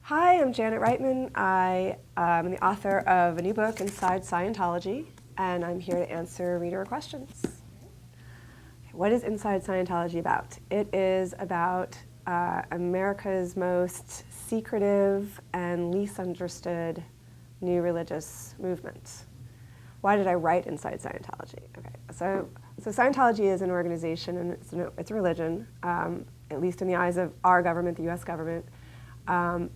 Hi, I'm Janet Reitman. I am the author of a new book, Inside Scientology, and I'm here to answer reader questions. What is Inside Scientology about? It is about America's most secretive and least understood new religious movement. Why did I write Inside Scientology? Okay, so Scientology is an organization, and it's a religion, at least in the eyes of our government, the U.S. government,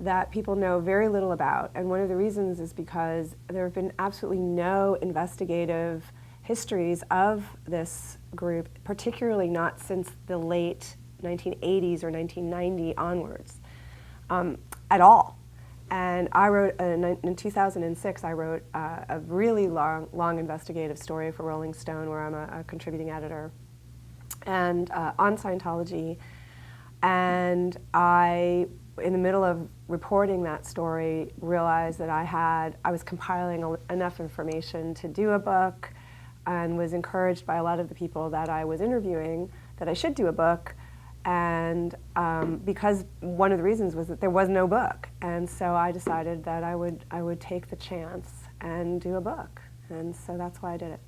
that people know very little about. And one of the reasons is because there have been absolutely no investigative histories of this group, particularly not since the late 1980s or 1990 onwards, at all. And I wrote, in 2006, I wrote a really long investigative story for Rolling Stone, where I'm a contributing editor, and on Scientology. And I, in the middle of reporting that story, realized that I was compiling enough information to do a book, and was encouraged by a lot of the people that I was interviewing that I should do a book. And because one of the reasons was that there was no book, and so I decided that I would take the chance and do a book, and so that's why I did it.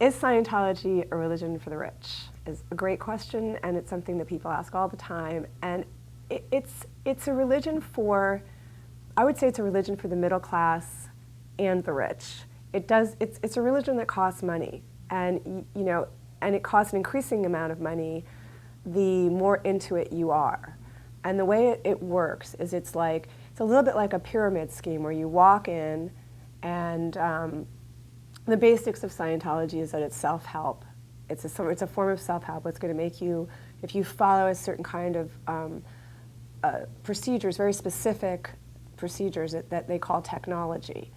Is Scientology a religion for the rich? Is a great question, and it's something that people ask all the time. And it's a religion for, I would say it's a religion for the middle class and the rich. It's a religion that costs money, and and it costs an increasing amount of money the more into it you are. And the way it works is it's a little bit like a pyramid scheme where you walk in, and the basics of Scientology is that it's self-help. It's a form of self-help. It's going to make you, if you follow a certain kind of procedures, very specific procedures that they call technology,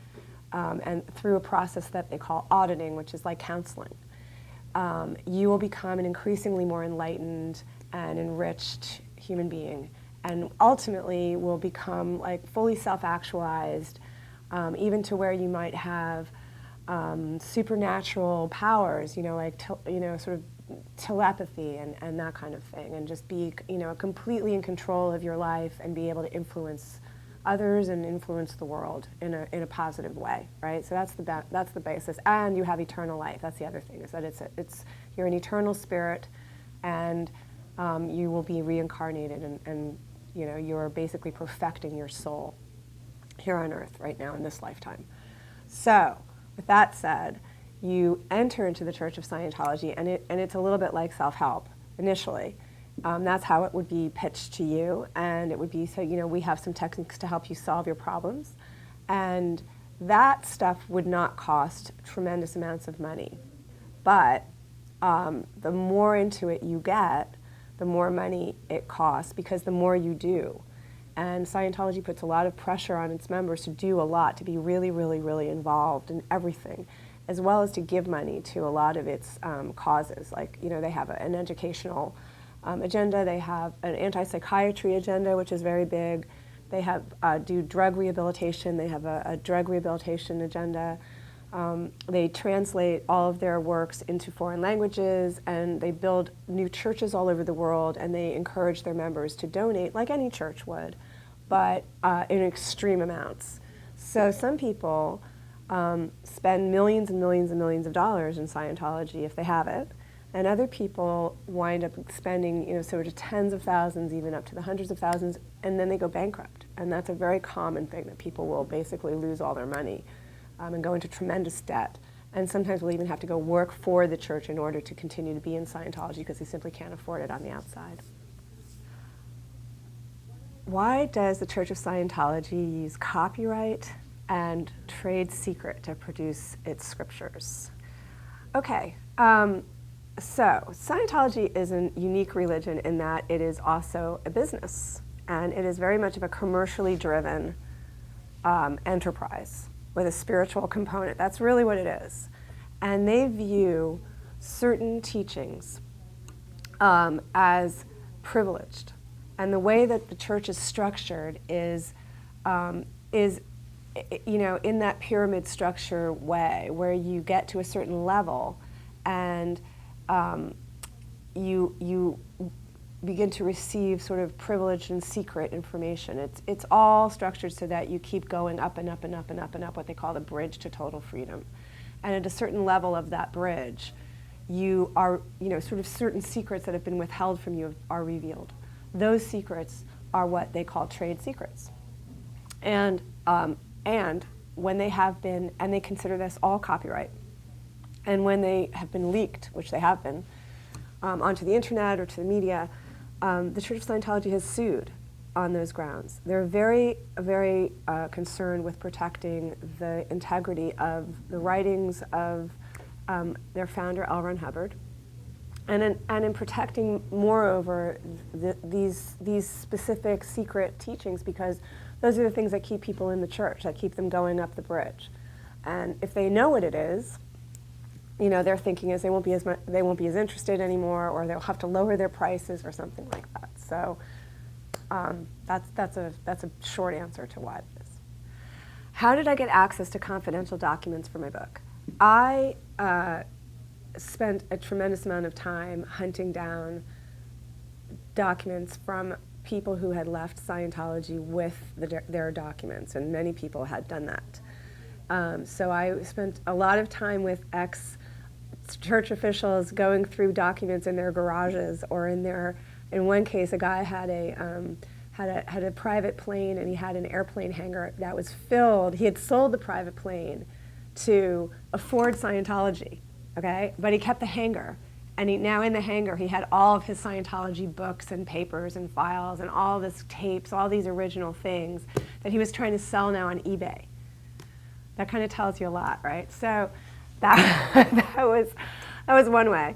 and through a process that they call auditing, which is like counseling, you will become an increasingly more enlightened and enriched human being, and ultimately will become fully self-actualized, even to where you might have supernatural powers, sort of telepathy and that kind of thing, and just be completely in control of your life and be able to influence others and influence the world in a positive way, right? So that's the basis. And you have eternal life. That's the other thing, is that you're an eternal spirit, and you will be reincarnated, and you're basically perfecting your soul here on Earth right now in this lifetime. So, with that said, you enter into the Church of Scientology, and it's a little bit like self-help initially. That's how it would be pitched to you, and it would be, so we have some techniques to help you solve your problems, and that stuff would not cost tremendous amounts of money. But the more into it you get, the more money it costs, because the more you do. And Scientology puts a lot of pressure on its members to do a lot, to be really, really, really involved in everything, as well as to give money to a lot of its causes. They have an educational agenda, they have an anti-psychiatry agenda, which is very big. They have do drug rehabilitation, they have a drug rehabilitation agenda. They translate all of their works into foreign languages, and they build new churches all over the world, and they encourage their members to donate, like any church would, but in extreme amounts. So some people spend millions and millions and millions of dollars in Scientology if they have it, and other people wind up spending sort of tens of thousands, even up to the hundreds of thousands, and then they go bankrupt. And that's a very common thing, that people will basically lose all their money and go into tremendous debt. And sometimes will even have to go work for the church in order to continue to be in Scientology, because they simply can't afford it on the outside. Why does the Church of Scientology use copyright and trade secret to produce its scriptures? Okay, so Scientology is a unique religion in that it is also a business, and it is very much of a commercially driven enterprise with a spiritual component. That's really what it is. And they view certain teachings as privileged. And the way that the church is structured is in that pyramid structure way, where you get to a certain level, and you begin to receive sort of privileged and secret information. It's all structured so that you keep going up and up and up and up and up, what they call the bridge to total freedom. And at a certain level of that bridge, you are, sort of certain secrets that have been withheld from you are revealed. Those secrets are what they call trade secrets. And when they have been, and they consider this all copyright, and when they have been leaked, which they have been, onto the internet or to the media, the Church of Scientology has sued on those grounds. They're very, very concerned with protecting the integrity of the writings of their founder, L. Ron Hubbard, and in protecting, moreover, these specific secret teachings, because those are the things that keep people in the church, that keep them going up the bridge. And if they know what it is, their thinking is they won't be as interested anymore, or they'll have to lower their prices or something like that. So that's a short answer to why it is. How did I get access to confidential documents for my book? I spent a tremendous amount of time hunting down documents from people who had left Scientology with their documents, and many people had done that. So I spent a lot of time with ex-church officials going through documents in their garages, or in one case, a guy had a private plane, and he had an airplane hangar that was filled. He had sold the private plane to afford Scientology, okay? But he kept the hangar. And now in the hangar, he had all of his Scientology books and papers and files and all this tapes, all these original things that he was trying to sell now on eBay. That kind of tells you a lot, right? So that was one way.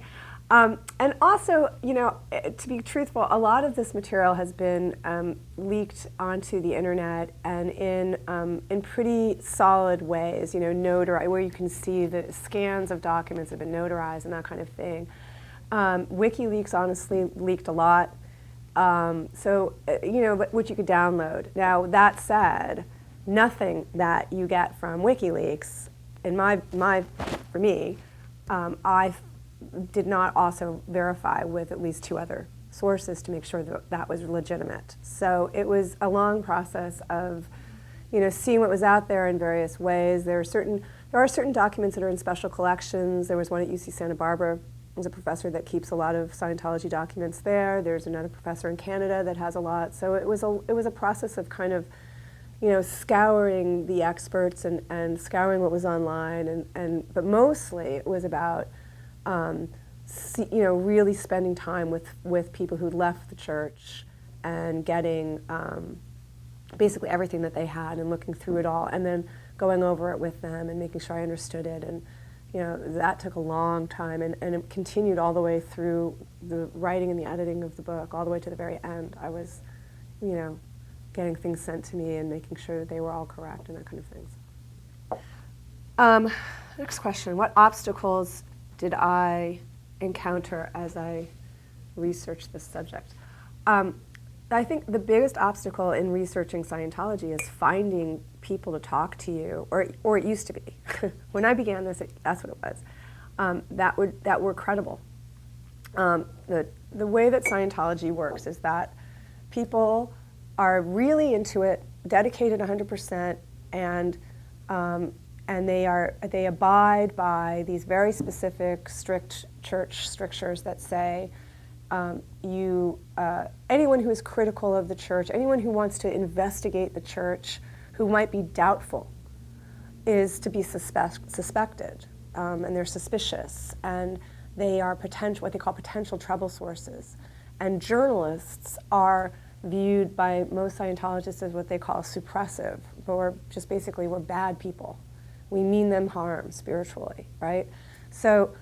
And also, to be truthful, a lot of this material has been leaked onto the internet, and in pretty solid ways, notarized, where you can see the scans of documents have been notarized and that kind of thing. WikiLeaks honestly leaked a lot, but which you could download. Now, that said, nothing that you get from WikiLeaks, for me, I did not also verify with at least 2 other sources to make sure that was legitimate. So it was a long process of, seeing what was out there in various ways. There are certain documents that are in special collections. There was one at UC Santa Barbara. There's a professor that keeps a lot of Scientology documents there. There's another professor in Canada that has a lot. So it was a process of kind of, scouring the experts and scouring what was online, but mostly it was about really spending time with people who left the church and getting basically everything that they had and looking through it all, and then going over it with them and making sure I understood it. And that took a long time, and it continued all the way through the writing and the editing of the book, all the way to the very end. I was, getting things sent to me and making sure that they were all correct and that kind of things. Next question: what obstacles did I encounter as I researched this subject? I think the biggest obstacle in researching Scientology is finding people to talk to you, or it used to be. When I began this, that's what it was. That were credible. The way that Scientology works is that people are really into it, dedicated 100%, and they abide by these very specific, strict church strictures that say anyone who is critical of the church, anyone who wants to investigate the church, who might be doubtful, is to be suspected, and they're suspicious, and they are what they call potential trouble sources. And journalists are viewed by most Scientologists as what they call suppressive, but we're bad people. We mean them harm spiritually, right? So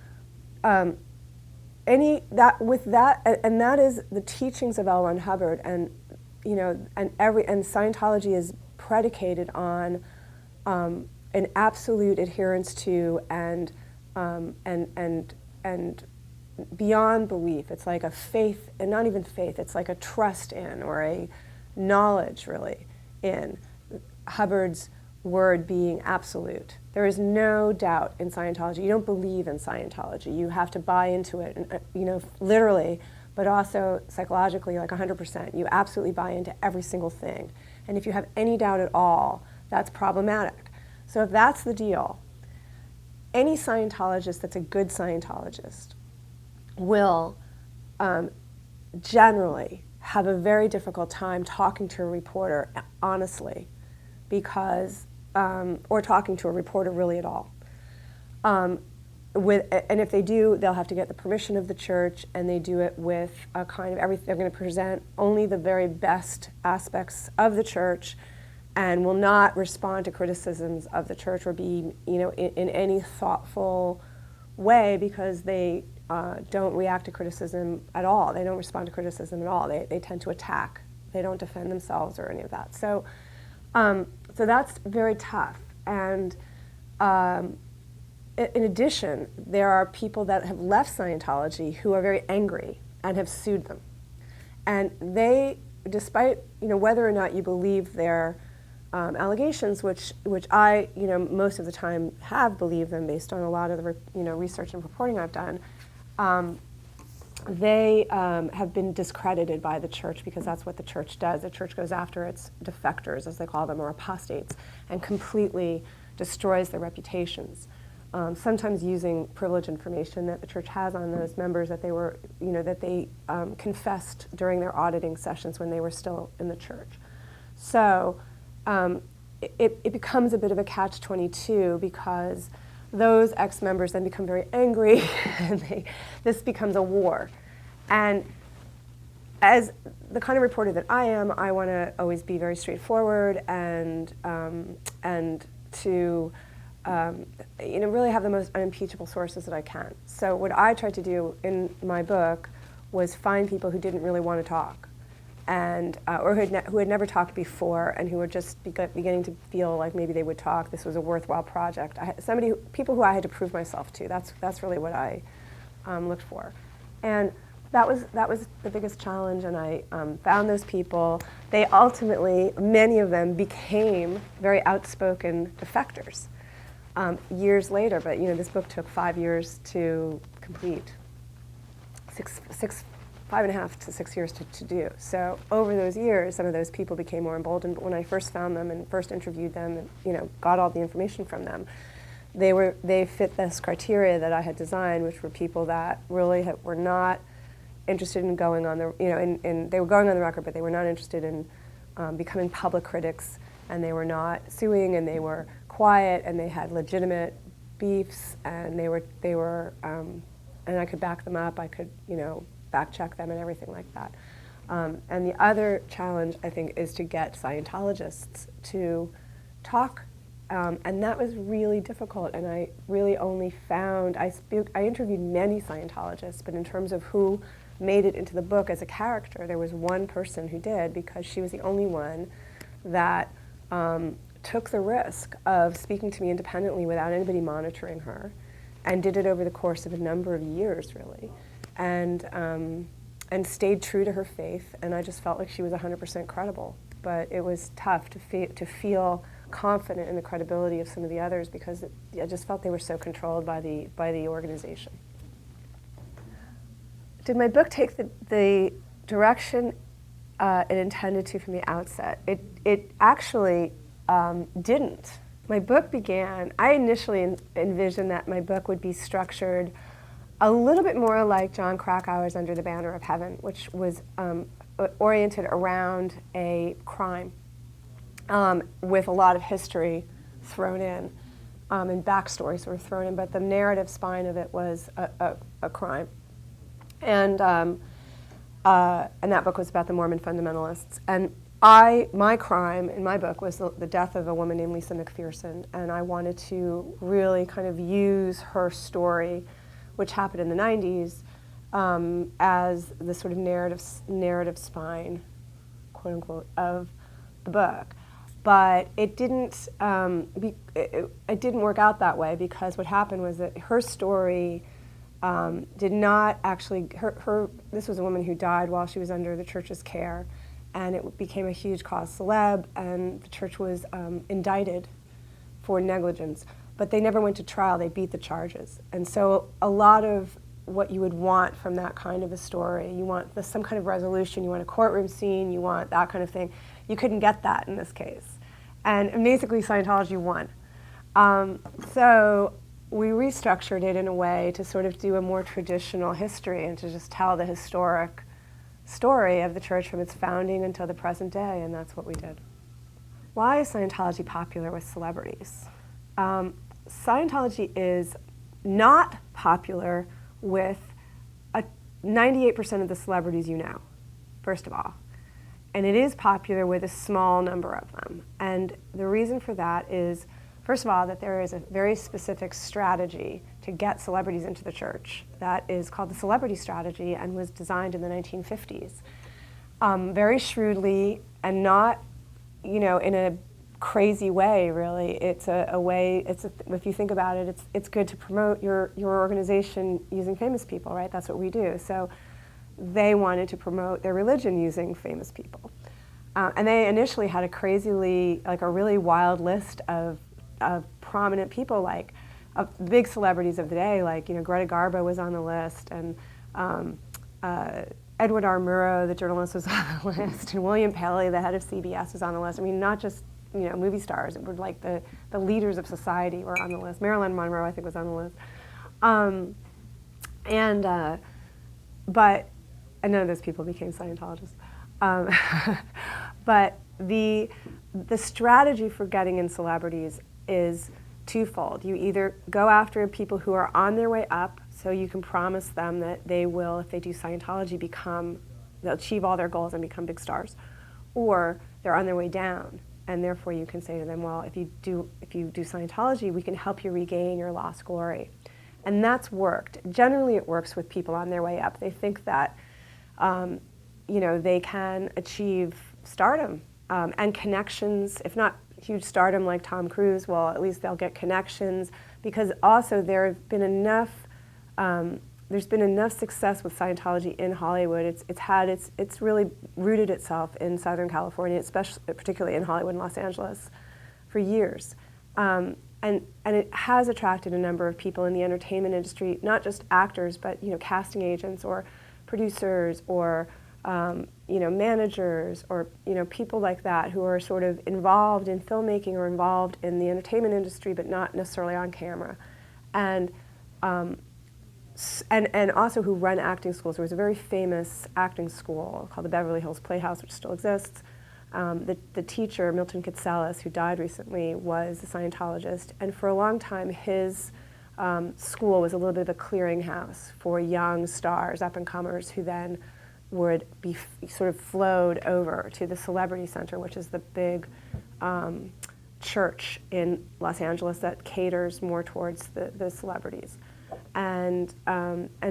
that is the teachings of L. Ron Hubbard, and Scientology is predicated on an absolute adherence to and beyond belief. It's like a faith, and not even faith, it's like a trust in, or a knowledge really in Hubbard's word being absolute. There is no doubt in Scientology. You don't believe in Scientology. You have to buy into it, and literally but also psychologically, like 100%. You absolutely buy into every single thing. And if you have any doubt at all, that's problematic. So if that's the deal, any Scientologist that's a good Scientologist will generally have a very difficult time talking to a reporter honestly, because, or talking to a reporter really at all. And if they do, they'll have to get the permission of the church, and they do it with a kind of everything. They're going to present only the very best aspects of the church, and will not respond to criticisms of the church or be, in any thoughtful way, because they don't react to criticism at all. They don't respond to criticism at all. They tend to attack. They don't defend themselves or any of that. So that's very tough. And in addition, there are people that have left Scientology who are very angry and have sued them. And they, despite whether or not you believe their allegations, which I most of the time have believed them based on a lot of the research and reporting I've done, they have been discredited by the church, because that's what the church does. The church goes after its defectors, as they call them, or apostates, and completely destroys their reputations. Sometimes using privileged information that the church has on those members that they were, that they confessed during their auditing sessions when they were still in the church. So it becomes a bit of a catch-22, because those ex-members then become very angry, and this becomes a war. And as the kind of reporter that I am, I want to always be very straightforward and to really have the most unimpeachable sources that I can. So what I tried to do in my book was find people who didn't really want to talk, and or who had never talked before, and who were just beginning to feel like maybe they would talk. This was a worthwhile project. People who I had to prove myself to. That's really what I looked for, and that was the biggest challenge. And I found those people. They ultimately, many of them, became very outspoken defectors years later. But this book took 5 years to complete. 5.5 to 6 years to do. So over those years, some of those people became more emboldened. But when I first found them and first interviewed them and got all the information from them, they fit this criteria that I had designed, which were people that really were not interested in going on the and they were going on the record, but they were not interested in becoming public critics, and they were not suing, and they were quiet, and they had legitimate beefs, and they were and I could back them up. I could back check them and everything like that. And the other challenge, I think, is to get Scientologists to talk, and that was really difficult. And I really only found, I interviewed many Scientologists, but in terms of who made it into the book as a character, there was one person who did, because she was the only one that took the risk of speaking to me independently without anybody monitoring her, and did it over the course of a number of years, really. And stayed true to her faith, and I just felt like she was 100% credible. But it was tough to feel confident in the credibility of some of the others, because I just felt they were so controlled by the organization. Did my book take the direction it intended to from the outset? It actually didn't. My book began, I initially envisioned that my book would be structured a little bit more like John Krakauer's Under the Banner of Heaven, which was oriented around a crime with a lot of history thrown in and backstory sort of thrown in, but the narrative spine of it was a crime. And that book was about the Mormon fundamentalists. And my crime in my book was the death of a woman named Lisa Mcpherson, and I wanted to really kind of use her story, which happened in the 90s, as the sort of narrative spine, quote unquote, of the book. But it didn't work out that way, because what happened was that her story did not actually, this was a woman who died while she was under the church's care, and it became a huge cause célèbre, and the church was indicted for negligence. But they never went to trial. They beat the charges. And so a lot of what you would want from that kind of a story. You want some kind of resolution, you want a courtroom scene, you want that kind of thing. You couldn't get that in this case. And basically Scientology won. So we restructured it in a way to sort of do a more traditional history and to just tell the historic story of the church from its founding until the present day, and that's what we did. Why is Scientology popular with celebrities? Scientology is not popular with 98% of the celebrities you know, first of all. And it is popular with a small number of them. And the reason for that is, first of all, that there is a very specific strategy to get celebrities into the church that is called the celebrity strategy and was designed in the 1950s. Very shrewdly and not, in a crazy way, really. It's a way, if you think about it, it's good to promote your organization using famous people, right? That's what we do. So they wanted to promote their religion using famous people. And they initially had a really wild list of prominent people, like big celebrities of the day, like Greta Garbo was on the list, and Edward R. Murrow, the journalist, was on the list, and William Paley, the head of CBS, was on the list. I mean, not just movie stars; it were like the leaders of society were on the list. Marilyn Monroe, I think, was on the list, but none of those people became Scientologists. But the strategy for getting in celebrities is twofold. You either go after people who are on their way up, so you can promise them that they will, if they do Scientology, they'll achieve all their goals and become big stars, or they're on their way down, and therefore you can say to them, well, if you do Scientology, we can help you regain your lost glory. And that's worked. Generally it works with people on their way up. They think that they can achieve stardom and connections, if not huge stardom like Tom Cruise, well, at least they'll get connections, because also there's been enough success with Scientology in Hollywood. It's really rooted itself in Southern California, particularly in Hollywood and Los Angeles, for years. And it has attracted a number of people in the entertainment industry, not just actors, but casting agents or producers or managers or people like that who are sort of involved in filmmaking or involved in the entertainment industry, but not necessarily on camera, and also who run acting schools. There was a very famous acting school called the Beverly Hills Playhouse, which still exists. The teacher, Milton Katselas, who died recently, was a Scientologist, and for a long time his school was a little bit of a clearinghouse for young stars, up-and-comers, who then would be sort of flowed over to the Celebrity Center, which is the big church in Los Angeles that caters more towards the celebrities. And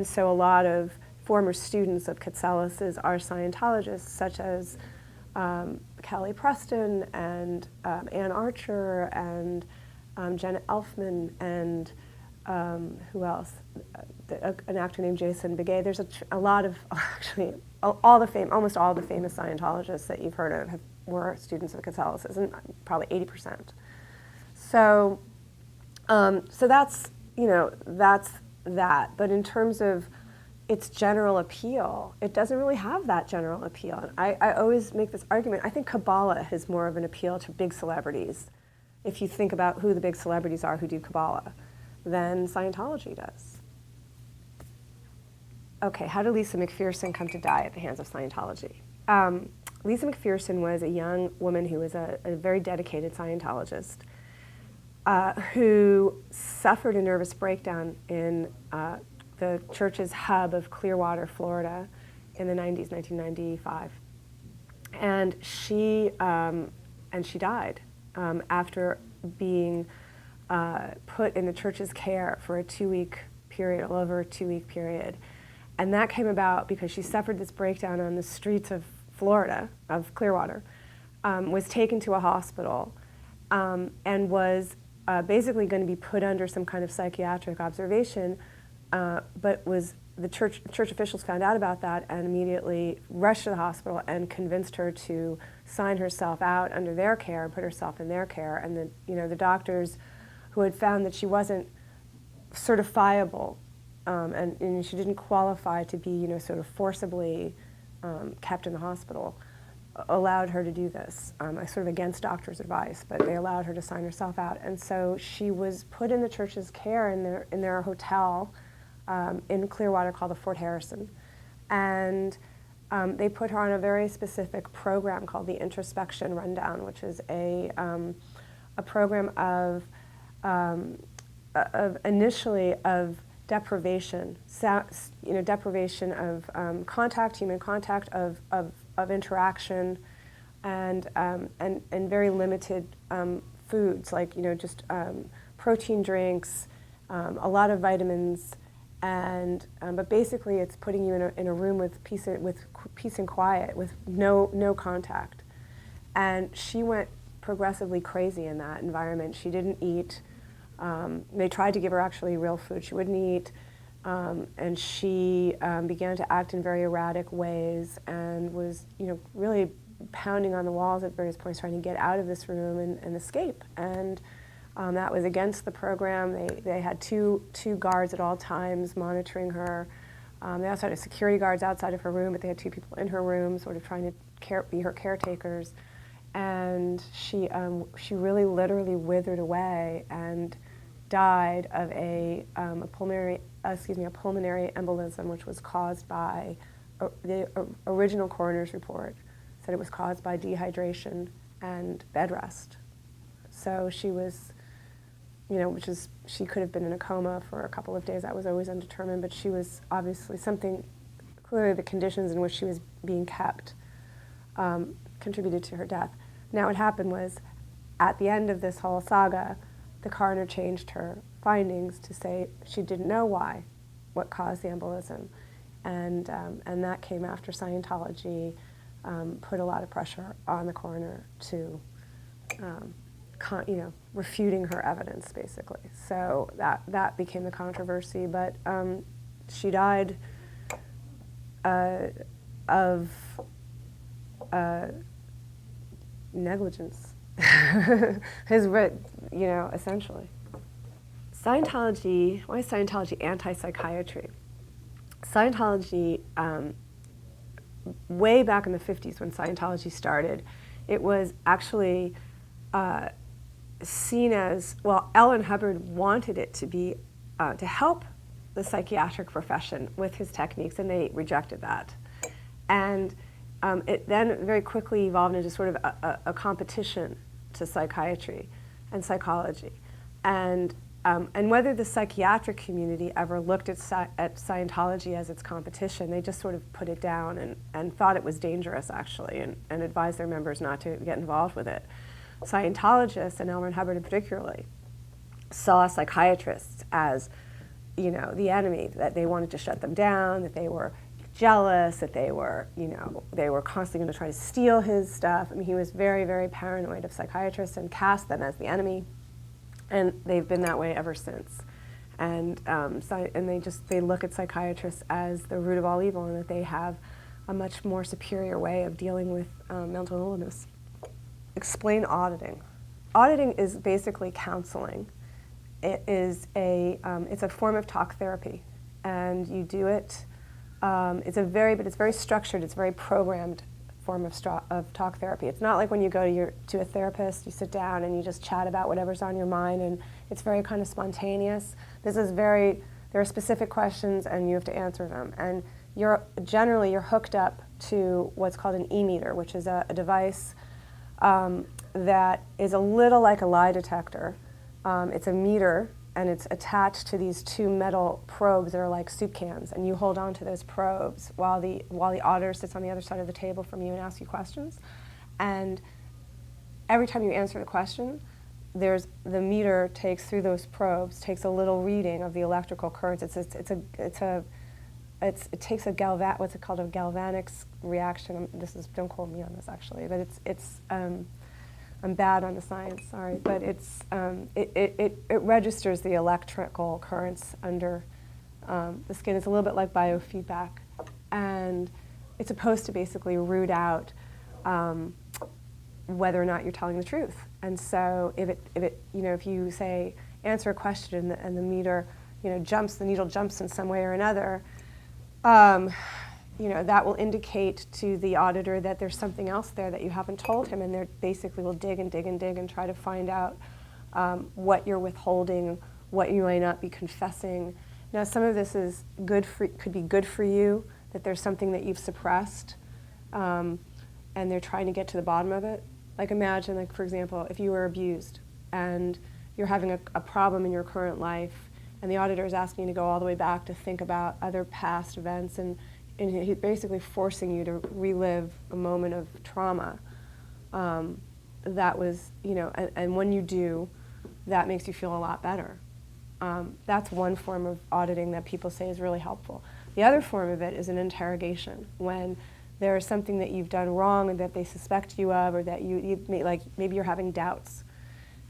so a lot of former students of Katselas's are Scientologists, such as Kelly Preston and Ann Archer and Jenna Elfman and who else? An actor named Jason Begay. There's a lot of, actually, almost all the famous Scientologists that you've heard of were students of Katselas, and probably 80%. So that's that. But in terms of its general appeal, it doesn't really have that general appeal. And I always make this argument. I think Kabbalah has more of an appeal to big celebrities, if you think about who the big celebrities are who do Kabbalah, than Scientology does. Okay, how did Lisa Mcpherson come to die at the hands of Scientology? Lisa Mcpherson was a young woman who was a very dedicated Scientologist who suffered a nervous breakdown in the church's hub of Clearwater, Florida, in the 90s, 1995. And she died after being put in the church's care for a 2-week period, a little over a 2-week period. And that came about because she suffered this breakdown on the streets of Florida, of Clearwater, was taken to a hospital, and was basically going to be put under some kind of psychiatric observation, but the church officials found out about that and immediately rushed to the hospital and convinced her to sign herself out under their care and put herself in their care. And the doctors who had found that she wasn't certifiable and she didn't qualify to be, sort of forcibly kept in the hospital, allowed her to do this, sort of against doctor's advice, but they allowed her to sign herself out. And so she was put in the church's care in their hotel in Clearwater called the Fort Harrison. And they put her on a very specific program called the Introspection Rundown, which is a program of initially of deprivation, deprivation of contact, human contact, of interaction, and very limited foods, like just protein drinks, a lot of vitamins, and but basically it's putting you in a room with peace and quiet, with no contact. And she went progressively crazy in that environment. She didn't eat. They tried to give her actually real food. She wouldn't eat. And she began to act in very erratic ways and was, really pounding on the walls at various points, trying to get out of this room and escape. And that was against the program. They had two guards at all times monitoring her. They also had security guards outside of her room, but they had two people in her room, sort of trying to be her caretakers. And she really literally withered away and died of a pulmonary embolism, which was caused by the original coroner's report said it was caused by dehydration and bed rest. So she was, she could have been in a coma for a couple of days. That was always undetermined, but she was obviously clearly the conditions in which she was being kept contributed to her death. Now what happened was, at the end of this whole saga, the coroner changed her findings to say she didn't know what caused the embolism, and that came after Scientology put a lot of pressure on the coroner to, refuting her evidence, basically. So that became the controversy. But she died of negligence, essentially. Scientology, why is Scientology anti-psychiatry? Scientology, way back in the 50s when Scientology started, it was actually seen as, L. Ron Hubbard wanted it to be, to help the psychiatric profession with his techniques, and they rejected that. And it then very quickly evolved into sort of a competition to psychiatry and psychology. And whether the psychiatric community ever looked at Scientology as its competition, they just sort of put it down and thought it was dangerous, actually, and advised their members not to get involved with it. Scientologists, and L. Ron Hubbard particularly, saw psychiatrists as, the enemy, that they wanted to shut them down, that they were jealous, that they were constantly going to try to steal his stuff. I mean, he was very, very paranoid of psychiatrists and cast them as the enemy. And they've been that way ever since. And they look at psychiatrists as the root of all evil, and that they have a much more superior way of dealing with mental illness. Explain auditing. Auditing is basically counseling. It's a form of talk therapy, and you do it. It's very structured. It's a very programmed form of talk therapy. It's not like when you go to a therapist, you sit down and you just chat about whatever's on your mind, and it's very kind of spontaneous. There are specific questions, and you have to answer them. And you're hooked up to what's called an e-meter, which is a device that is a little like a lie detector. It's a meter, and it's attached to these two metal probes that are like soup cans, and you hold on to those probes while the auditor sits on the other side of the table from you and asks you questions. And every time you answer the question, the meter takes through those probes, takes a little reading of the electrical currents. It takes what's it called, a galvanic reaction. Don't quote me on this actually, but it's I'm bad on the science, sorry, but it registers the electrical currents under the skin. It's a little bit like biofeedback, and it's supposed to basically root out whether or not you're telling the truth. And so if you say answer a question and the meter the needle jumps in some way or another, that will indicate to the auditor that there's something else there that you haven't told him, and they basically will dig and dig and dig and try to find out what you're withholding, what you might not be confessing. Now, some of this is could be good for you, that there's something that you've suppressed, and they're trying to get to the bottom of it. Like imagine, like for example, if you were abused and you're having a problem in your current life, and the auditor is asking you to go all the way back to think about other past events, and he's basically forcing you to relive a moment of trauma. That was, and when you do, that makes you feel a lot better. That's one form of auditing that people say is really helpful. The other form of it is an interrogation, when there is something that you've done wrong and that they suspect you of, or that maybe you're having doubts.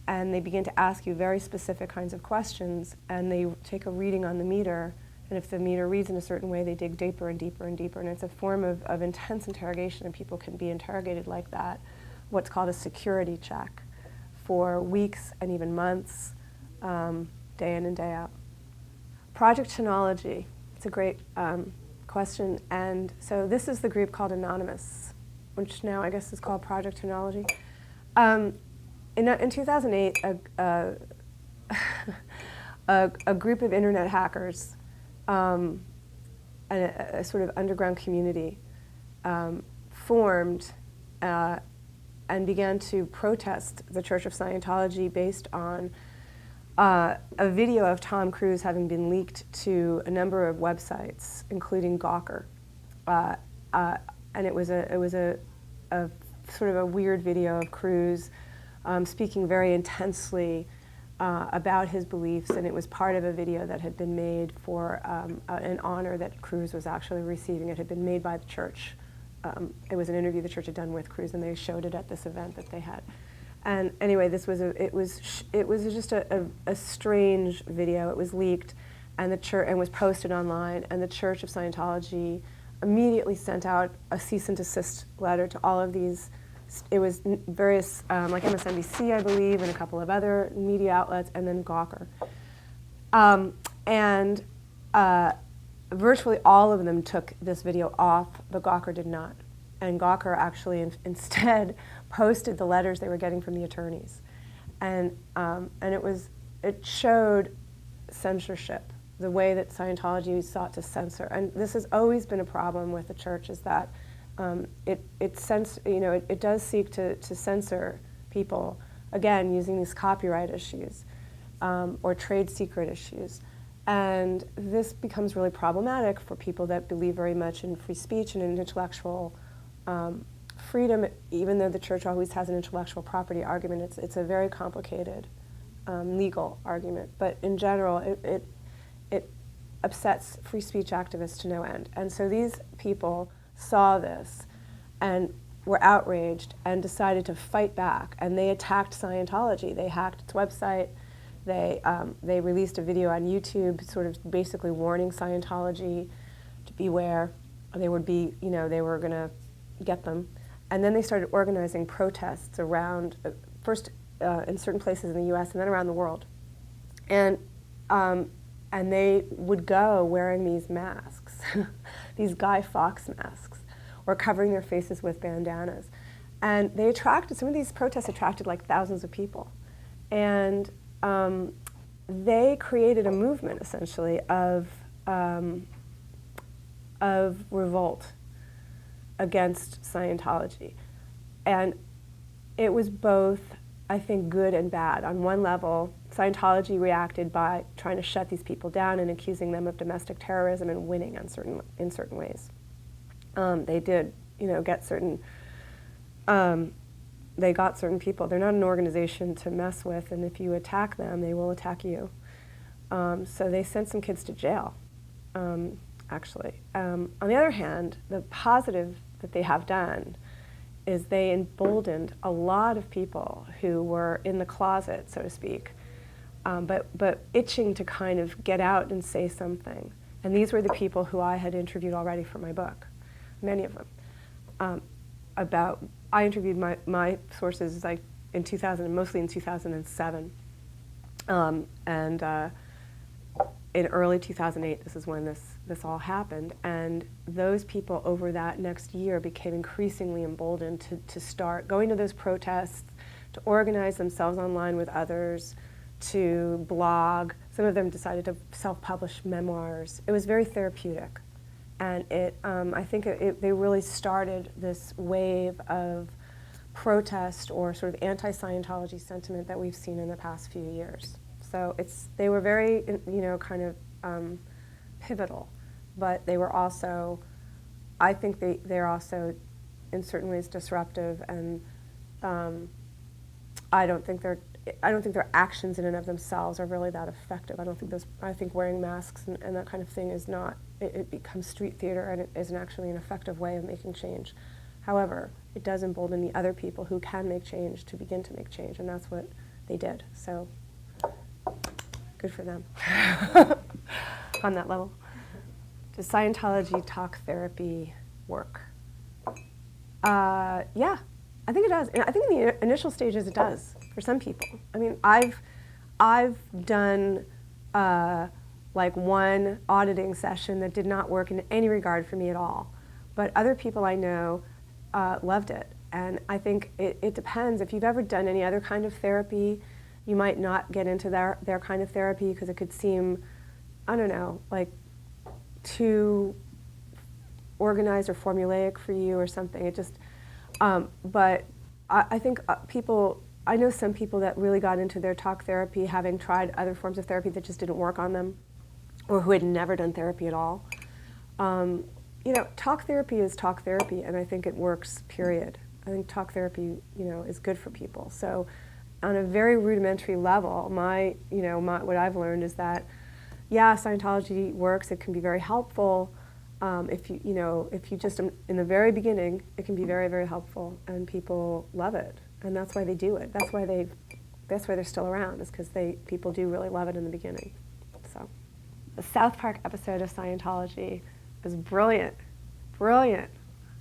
And they begin to ask you very specific kinds of questions, and they take a reading on the meter, and if the meter reads in a certain way, they dig deeper and deeper and deeper, and it's a form of intense interrogation, and people can be interrogated like that, what's called a security check, for weeks and even months, day in and day out. Project Chanology, it's a great question, and so this is the group called Anonymous, which now I guess is called Project Chanology. In 2008, a group of internet hackers, a sort of underground community, formed and began to protest the Church of Scientology based on a video of Tom Cruise having been leaked to a number of websites, including Gawker, and it was a sort of a weird video of Cruise speaking very intensely about his beliefs, and it was part of a video that had been made for an honor that Cruise was actually receiving. It had been made by the church. It was an interview the church had done with Cruise, and they showed it at this event that they had. And anyway, it was just a strange video. It was leaked, and the church was posted online, and the Church of Scientology immediately sent out a cease and desist letter to all of these. It was various, like MSNBC, I believe, and a couple of other media outlets, and then Gawker. Virtually all of them took this video off, but Gawker did not. And Gawker actually instead posted the letters they were getting from the attorneys. And it showed censorship, the way that Scientology sought to censor. And this has always been a problem with the church, is that it does seek to censor people, again, using these copyright issues or trade secret issues. And this becomes really problematic for people that believe very much in free speech and in intellectual freedom, even though the church always has an intellectual property argument. It's a very complicated legal argument. But in general, it upsets free speech activists to no end. And so these people saw this and were outraged and decided to fight back. And they attacked Scientology. They hacked its website. They released a video on YouTube, sort of basically warning Scientology to beware. They would be, they were going to get them. And then they started organizing protests around, first in certain places in the U.S. and then around the world. And they would go wearing these masks, these Guy Fawkes masks, or covering their faces with bandanas. And some of these protests attracted like thousands of people. And they created a movement, essentially, of revolt against Scientology. And it was both, I think, good and bad. On one level, Scientology reacted by trying to shut these people down and accusing them of domestic terrorism and winning in certain ways. They did, get certain. They got certain people. They're not an organization to mess with, and if you attack them, they will attack you. So they sent some kids to jail, actually. On the other hand, the positive that they have done is they emboldened a lot of people who were in the closet, so to speak, but itching to kind of get out and say something. And these were the people who I had interviewed already for my book, many of them, I interviewed my sources like in 2000, mostly in 2007. in early 2008, this is when this all happened, and those people over that next year became increasingly emboldened to start going to those protests, to organize themselves online with others, to blog. Some of them decided to self-publish memoirs. It was very therapeutic, and I think they really started this wave of protest or sort of anti-Scientology sentiment that we've seen in the past few years. So they were very, kind of pivotal, but they were also, I think they're also in certain ways disruptive, and I don't think their actions in and of themselves are really that effective. I think wearing masks and that kind of thing is not, it becomes street theater, and it isn't actually an effective way of making change. However, it does embolden the other people who can make change to begin to make change, and that's what they did. So, good for them on that level. Does Scientology talk therapy work? Yeah, I think it does. And I think in the initial stages it does for some people. I mean, I've done like one auditing session that did not work in any regard for me at all, but other people I know loved it. And I think it depends. If you've ever done any other kind of therapy, you might not get into their kind of therapy because it could seem, I don't know, like too organized or formulaic for you or something. It just, but I think I know some people that really got into their talk therapy having tried other forms of therapy that just didn't work on them, or who had never done therapy at all. Talk therapy is talk therapy, and I think it works, period. I think talk therapy, is good for people. So on a very rudimentary level, what I've learned is that, yeah, Scientology works. It can be very helpful. If you just, in the very beginning, it can be very, very helpful, and people love it. And that's why they do it. That's why they're still around, is because people do really love it in the beginning. So the South Park episode of Scientology was brilliant,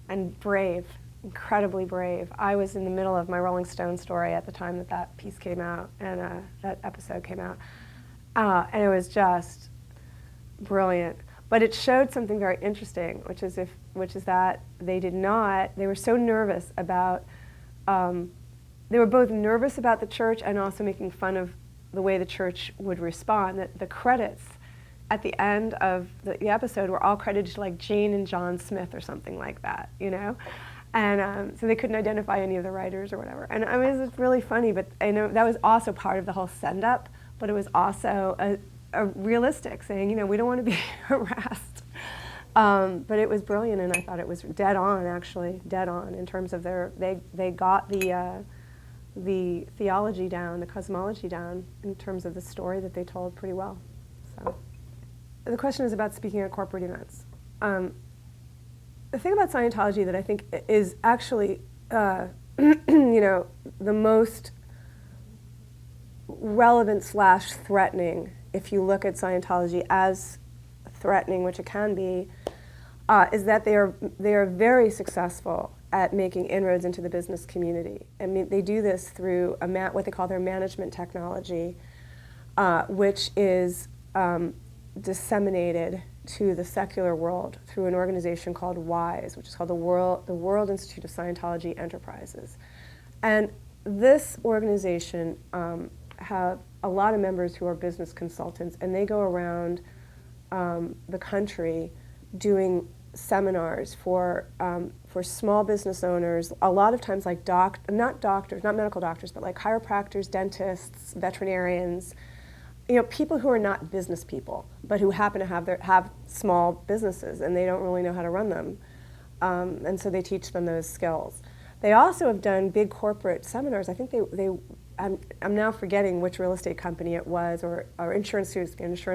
and brave, incredibly brave. I was in the middle of my Rolling Stone story at the time that piece came out, and that episode came out. And it was just brilliant. But it showed something very interesting, which is that they were so nervous about, they were both nervous about the church and also making fun of the way the church would respond, that the credits at the end of the episode were all credited to like Jane and John Smith or something like that, And so they couldn't identify any of the writers or whatever. And I mean, it was really funny, but I know that was also part of the whole send-up, but it was also a realistic saying, we don't want to be harassed. But it was brilliant, and I thought it was dead on, actually, dead on in terms of they got the theology down, the cosmology down in terms of the story that they told pretty well. So the question is about speaking at corporate events. The thing about Scientology that I think is actually, the most relevant / threatening, if you look at Scientology as threatening, which it can be, is that they are very successful at making inroads into the business community. I mean, they do this through what they call their management technology, which is disseminated to the secular world through an organization called WISE, which is called the World Institute of Scientology Enterprises. And this organization have a lot of members who are business consultants, and they go around the country doing seminars for small business owners, a lot of times like not medical doctors, but like chiropractors, dentists, veterinarians, people who are not business people, but who happen to have small businesses and they don't really know how to run them. And so they teach them those skills. They also have done big corporate seminars. I think I'm now forgetting which real estate company it was, or insurance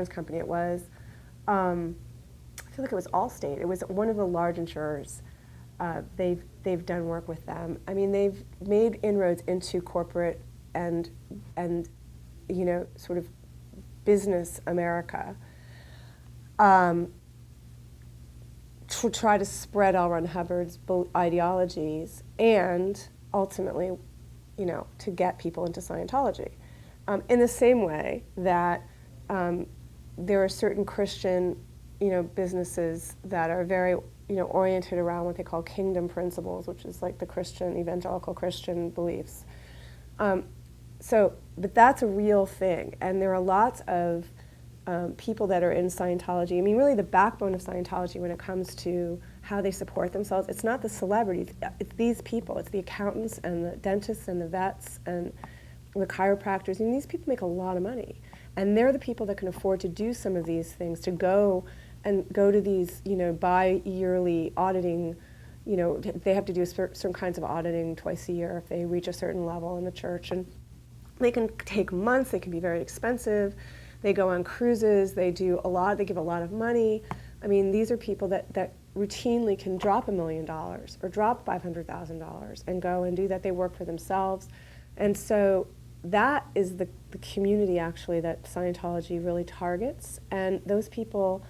company it was. I feel like it was Allstate. It was one of the large insurers. They've done work with them. I mean, they've made inroads into corporate and sort of business America to try to spread L. Ron Hubbard's ideologies and ultimately, to get people into Scientology. In the same way that there are certain Christian, businesses that are very, oriented around what they call kingdom principles, which is like the Christian, evangelical Christian beliefs. But that's a real thing, and there are lots of people that are in Scientology. I mean, really the backbone of Scientology when it comes to how they support themselves, it's not the celebrities, it's these people. It's the accountants and the dentists and the vets and the chiropractors. I mean, these people make a lot of money. And they're the people that can afford to do some of these things, to go to these, bi-yearly auditing, they have to do certain kinds of auditing twice a year if they reach a certain level in the church. And they can take months, they can be very expensive. They go on cruises, they give a lot of money. I mean, these are people that routinely can drop $1 million or drop $500,000 and go and do that. They work for themselves. And so that is the community actually that Scientology really targets. And those people,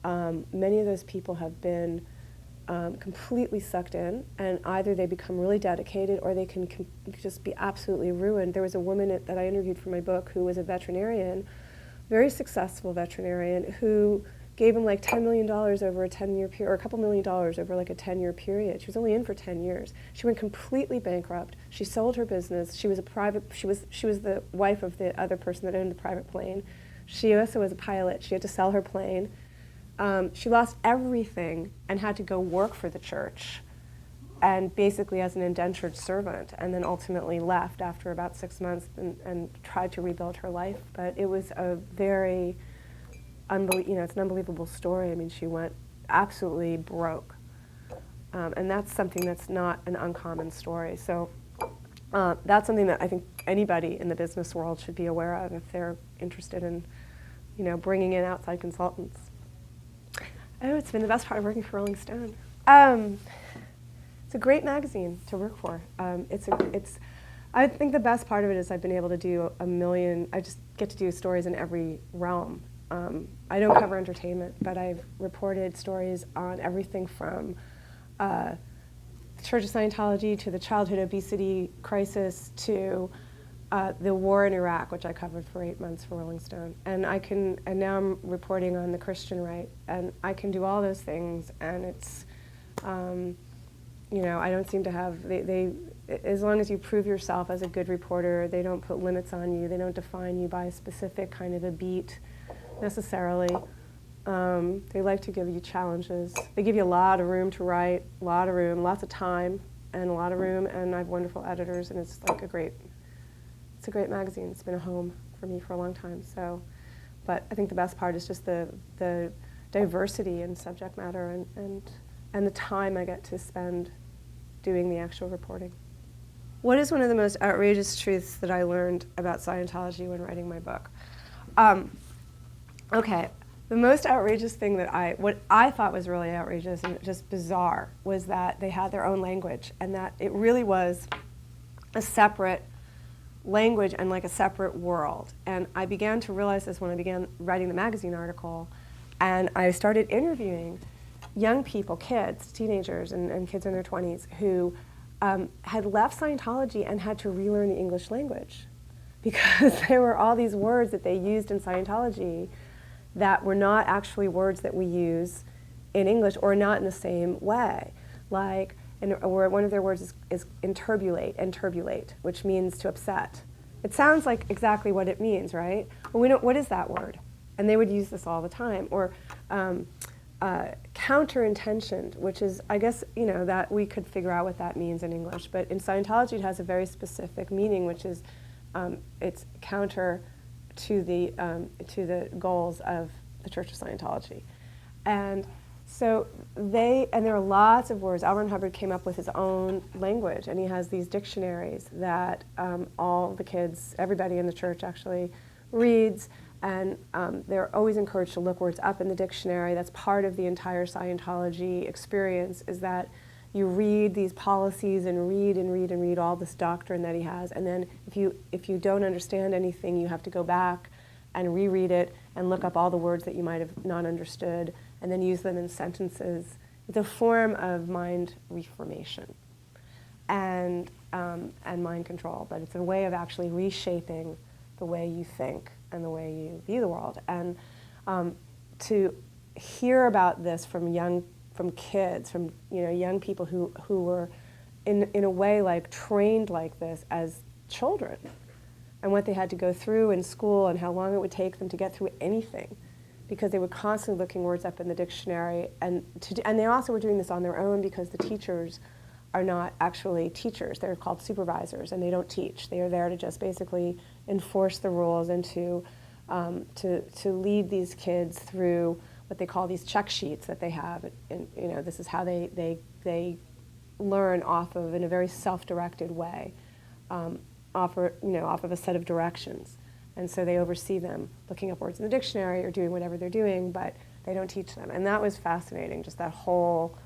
many of those people have been completely sucked in, and either they become really dedicated or they can just be absolutely ruined. There was a woman that I interviewed for my book who was a veterinarian, very successful veterinarian, who gave him like $10 million over a 10-year period, or a couple $1 million over like a 10-year period. She was only in for 10 years. She went completely bankrupt. She sold her business. She was the wife of the other person that owned the private plane. She also was a pilot. She had to sell her plane. She lost everything and had to go work for the church, and basically as an indentured servant, and then ultimately left after about 6 months and tried to rebuild her life. But it was a very it's an unbelievable story. I mean, she went absolutely broke. And that's something that's not an uncommon story. So that's something that I think anybody in the business world should be aware of if they're interested in, bringing in outside consultants. Oh, it's been the best part of working for Rolling Stone. It's a great magazine to work for. I think the best part of it is I've been able to do I just get to do stories in every realm. I don't cover entertainment, but I've reported stories on everything from the Church of Scientology to the childhood obesity crisis to the war in Iraq, which I covered for 8 months for Rolling Stone. And now I'm reporting on the Christian right, and I can do all those things, and it's, I don't seem to have, as long as you prove yourself as a good reporter, they don't put limits on you, they don't define you by a specific kind of a beat necessarily. They like to give you challenges. They give you a lot of room to write, lots of time, and a lot of room, and I have wonderful editors, and it's like a great magazine. It's been a home for me for a long time. So, but I think the best part is just the diversity in subject matter and the time I get to spend doing the actual reporting. What is one of the most outrageous truths that I learned about Scientology when writing my book? Okay, the most outrageous thing what I thought was really outrageous and just bizarre was that they had their own language, and that it really was a separate language and like a separate world. And I began to realize this when I began writing the magazine article, and I started interviewing young people, kids, teenagers, and kids in their 20s who had left Scientology and had to relearn the English language because there were all these words that they used in Scientology that were not actually words that we use in English, or not in the same way. Like, or one of their words is interbulate, which means to upset. It sounds like exactly what it means, right? Well, we don't, what is that word? And they would use this all the time. Or counter-intentioned, which is, I guess, that we could figure out what that means in English. But in Scientology, it has a very specific meaning, which is it's counter to the goals of the Church of Scientology. And so there are lots of words. L. Ron Hubbard came up with his own language, and he has these dictionaries that all the kids, everybody in the church actually reads, and they're always encouraged to look words up in the dictionary. That's part of the entire Scientology experience, is that you read these policies and read all this doctrine that he has, and then if you don't understand anything, you have to go back and reread it and look up all the words that you might have not understood, and then use them in sentences. It's a form of mind reformation and mind control, but it's a way of actually reshaping the way you think and the way you view the world. And to hear about this from kids, from young people who were in a way like trained like this as children, and what they had to go through in school and how long it would take them to get through anything, because they were constantly looking words up in the dictionary, and they also were doing this on their own because the teachers are not actually teachers. They're called supervisors, and they don't teach. They are there to just basically enforce the rules and to lead these kids through what they call these check sheets that they have. And this is how they learn off of, in a very self-directed way, off of a set of directions. And so they oversee them looking up words in the dictionary or doing whatever they're doing, but they don't teach them. And that was fascinating, just that whole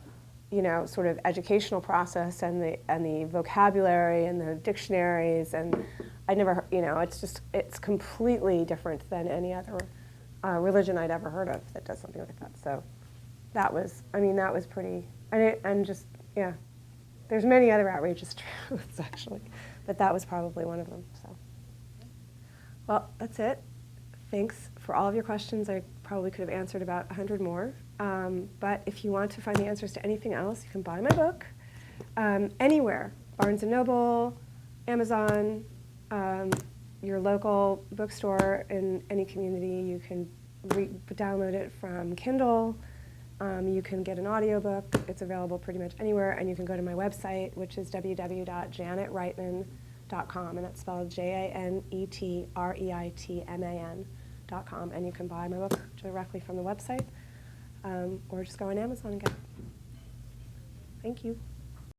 sort of educational process, and the vocabulary and the dictionaries, and I never, it's completely different than any other religion I'd ever heard of that does something like that. So that was pretty, and just, yeah, there's many other outrageous truths actually, but that was probably one of them. So, well, that's it. Thanks for all of your questions. I probably could have answered about 100 more. But if you want to find the answers to anything else, you can buy my book anywhere. Barnes & Noble, Amazon, your local bookstore in any community. You can download it from Kindle. You can get an audiobook. It's available pretty much anywhere. And you can go to my website, which is www.janetreitman.com. And that's spelled JANETREITMAN.com. And you can buy my book directly from the website. Or just go on Amazon and get it. Thank you.